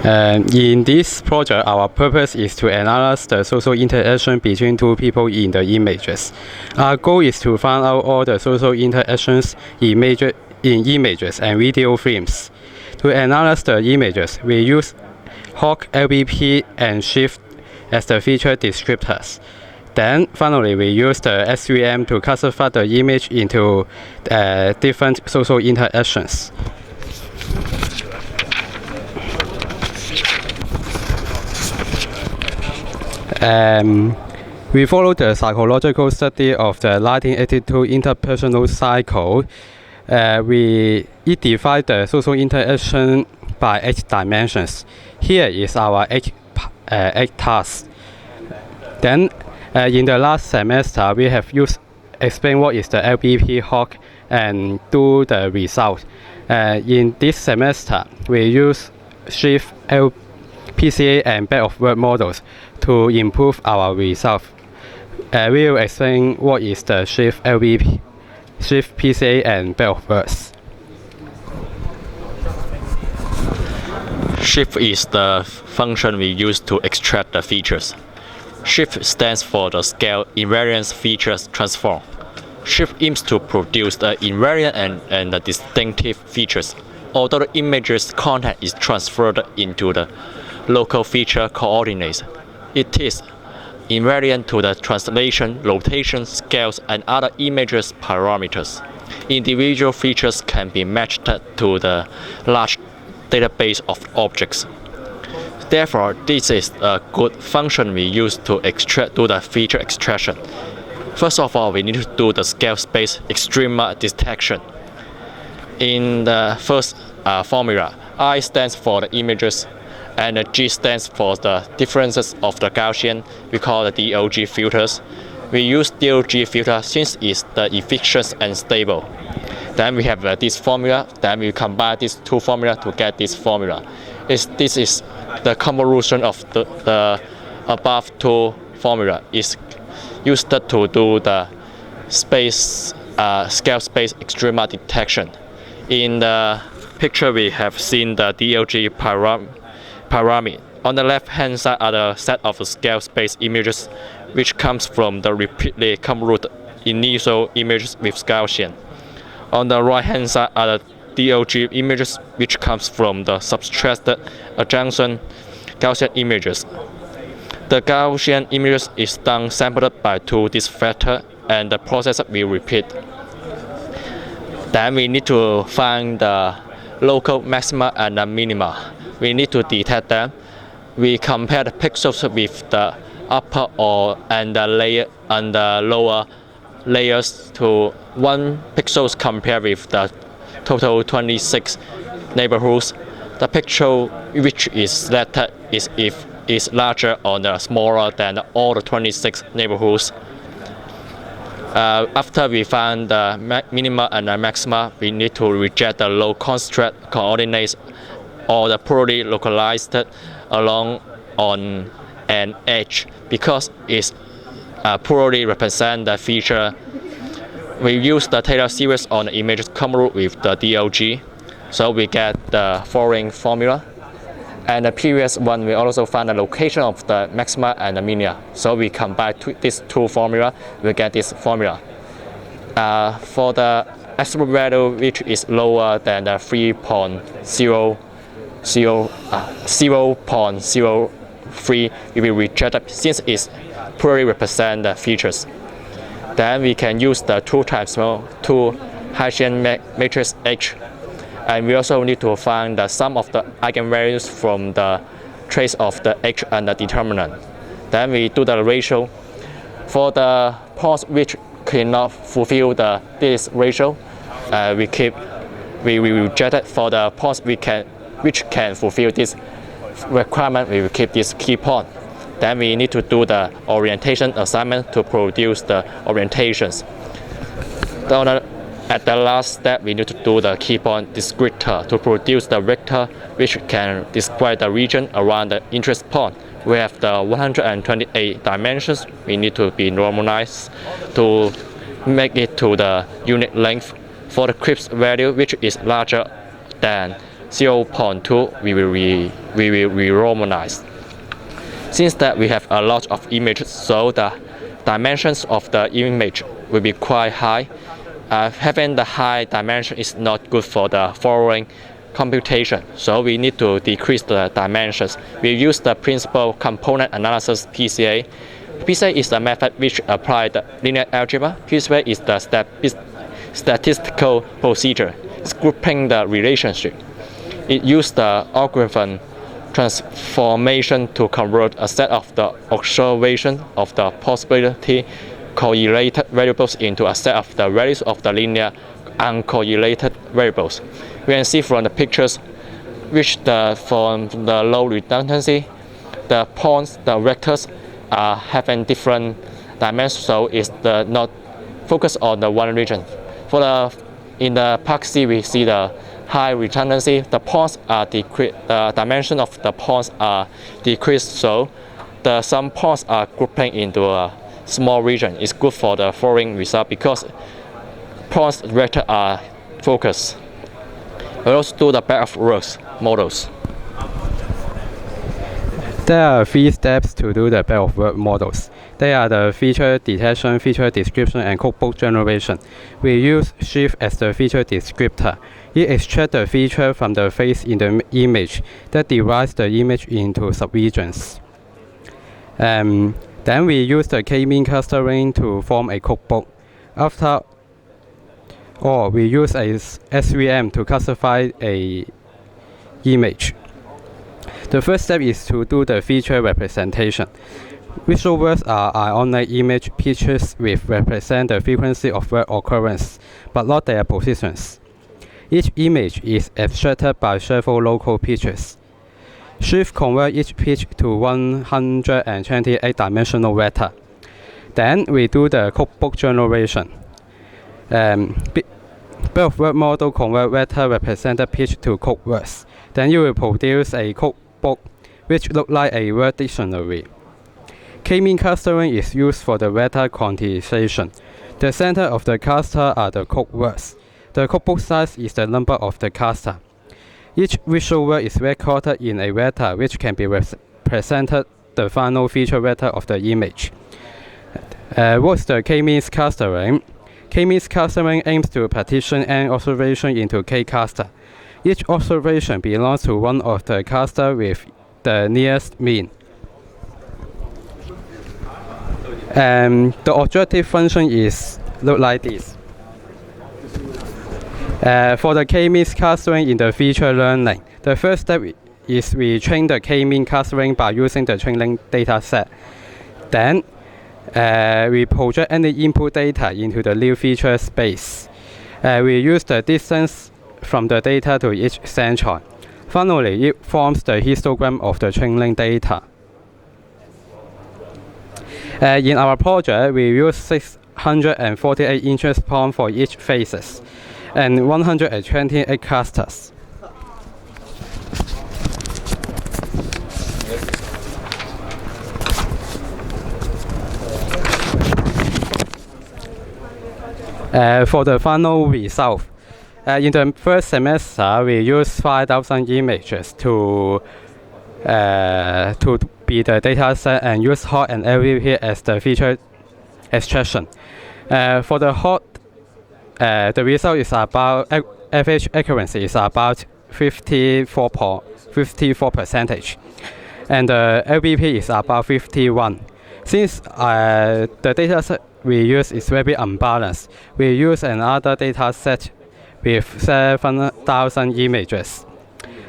In this project, our purpose is to analyze the social interaction between two people in the images. Our goal is to find out all the social interactions in images and video frames. To analyze the images, we use Hawk, FYP, and Shift as the feature descriptors. Then, finally, we use the SVM to classify the image into different social interactions. We follow the psychological study of the 1982 interpersonal cycle. It divides the social interaction by 8 dimensions. Here is our 8 tasks. Then, in the last semester, we have explain what is the FYP Hawk and do the result. In this semester, we use Shift, PCA, and back-of-word models to improve our result. We will explain what is the Shift FYP, Shift PCA, and back-of-words. Shift is the function we use to extract the features. Shift stands for the scale invariance features transform. Shift aims to produce the invariant and the distinctive features, although the image's content is transferred into the local feature coordinates. It is invariant to the translation, rotation, scales, and other images parameters. Individual features can be matched to the large database of objects. Therefore, this is a good function we use to do the feature extraction. First of all, we need to do the scale space extrema detection. In the first formula, I stands for the images, and the G stands for the differences of the Gaussian. We call the DOG filters. We use DOG filter since it's the efficient and stable. Then we have this formula. Then we combine these two formulas to get this formula. This is the convolution of the above two formula is used to do the scale space extrema detection. In the picture, we have seen the DOG pyramid. On the left-hand side are the set of scale space images, which comes from the repeatedly convoluted initial images with Gaussian. On the right-hand side are the DOG images, which comes from the subtracted adjacent Gaussian images. The Gaussian images is done sampled by this factor, and the process will repeat. Then we need to find the local maxima and the minima. We need to detect them. We compare the pixels with the upper and the lower layers to 1 pixels compared with the total 26 neighborhoods. The pixel which is selected is larger or smaller than all the 26 neighborhoods. After we find the minima and the maxima, we need to reject the low constraint coordinates or the poorly localized along on an edge because it poorly represent the feature. We use the Taylor series on the images convolute with the DOG, so we get the following formula. And the previous one, we also find the location of the maxima and the minima. So we combine these two formula, we get this formula. For the absolute value which is lower than the 0.03, we will reject it since it poorly represent the features. Then we can use the 2 times 2 Hessian matrix H. And we also need to find the sum of the eigenvalues from the trace of the H and the determinant. Then we do the ratio. For the points which cannot fulfill this ratio, we reject it. For the points which can fulfill this requirement, we will keep this key point. Then we need to do the orientation assignment to produce the orientations. At the last step, we need to do the key point descriptor to produce the vector which can describe the region around the interest point. We have the 128 dimensions. We need to be normalized to make it to the unit length. For the crisp value, which is larger than 0.2 we will re-romanize. Since that we have a lot of images, so the dimensions of the image will be quite high. Having the high dimension is not good for the following computation, so we need to decrease the dimensions. We use the principal component analysis PCA. PCA is the method which applies the linear algebra. PCA is the statistical procedure. It's grouping the relationship. It uses the algorithm transformation to convert a set of the observation of the possibility correlated variables into a set of the values of the linear uncorrelated variables. We can see from the pictures which from the low redundancy, the points, the vectors are having different dimensions, so it's not focused on the one region. In the Part C, we see the high redundancy. The points are decreased. The dimension of the points are decreased, so some points are grouping into a small region. It's good for the following result because points vector are focused. We also do the back of works models. There are 3 steps to do the back of work models. They are the feature detection, feature description, and codebook generation. We use Shift as the feature descriptor. It extracts the feature from the face in the image that divides the image into subregions. Then we use the k-mean clustering to form a codebook. After all, we use a SVM to classify a image. The first step is to do the feature representation. Visual words are ionic image pictures which represent the frequency of word occurrence, but not their positions. Each image is abstracted by several local pictures. Shift converts each pitch to 128-dimensional vector. Then we do the codebook generation. Back-of-word model convert vector represented pitch to code words. Then you will produce a codebook which looks like a word dictionary. K-mean clustering is used for the vector quantization. The center of the cluster are the code words. The codebook size is the number of the cluster. Each visual word is recorded in a vector which can be represented the final feature vector of the image. What's the k-means clustering? K-means clustering aims to partition an observation into k-cluster. Each observation belongs to one of the clusters with the nearest mean. The objective function is look like this. For the k-means clustering in the feature learning, the first step is we train the k-mean clustering by using the training data set. Then we project any input data into the new feature space. We use the distance from the data to each centroid. Finally, it forms the histogram of the training data. In our project, we use 648 interest points for each phases and 128 clusters. For the final result, in the first semester, we use 5,000 images to be the data set and use hot and FYP as the feature extraction. For the hot, the result is about average accuracy is about 54%, and the LVP is about 51. Since the data set we use is very unbalanced, we use another data set with 7,000 images.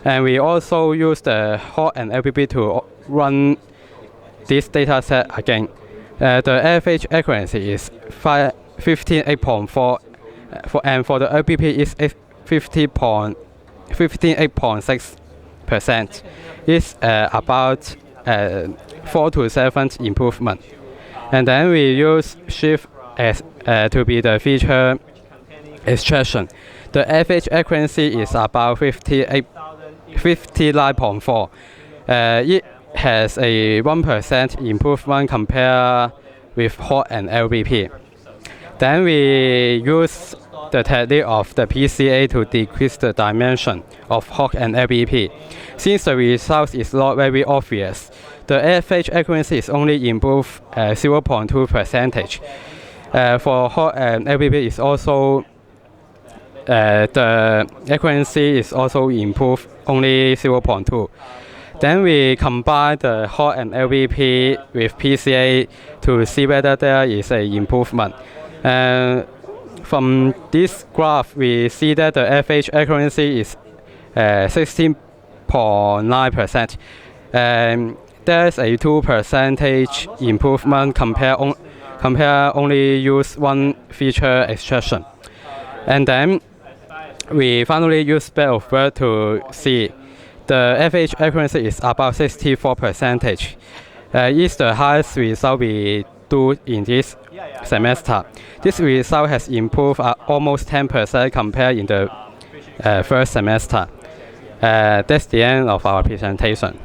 And we also use the hot and LVP to run this data set again. The average accuracy is 58.4, and for the LVP is 58.6%. It's about 4 to 7 improvement. And then we use Shift as to be the feature extraction. The average accuracy is about 59.4. It has a 1% improvement compared with hot and LVP. Then we use the technique of the PCA to decrease the dimension of Hawk and LVP. Since the result is not very obvious, the average accuracy is only improved 0.2%. For Hawk and LVP is also the accuracy is also improved only 0.2. Then we combine the Hawk and LVP with PCA to see whether there is an improvement. From this graph, we see that the average accuracy is 16.9%. There's a 2% improvement compare only use one feature extraction. And then we finally use bit of word to see the average accuracy is about 64%. It's the highest result we do in this semester. This result has improved almost 10% compared in the first semester. That's the end of our presentation.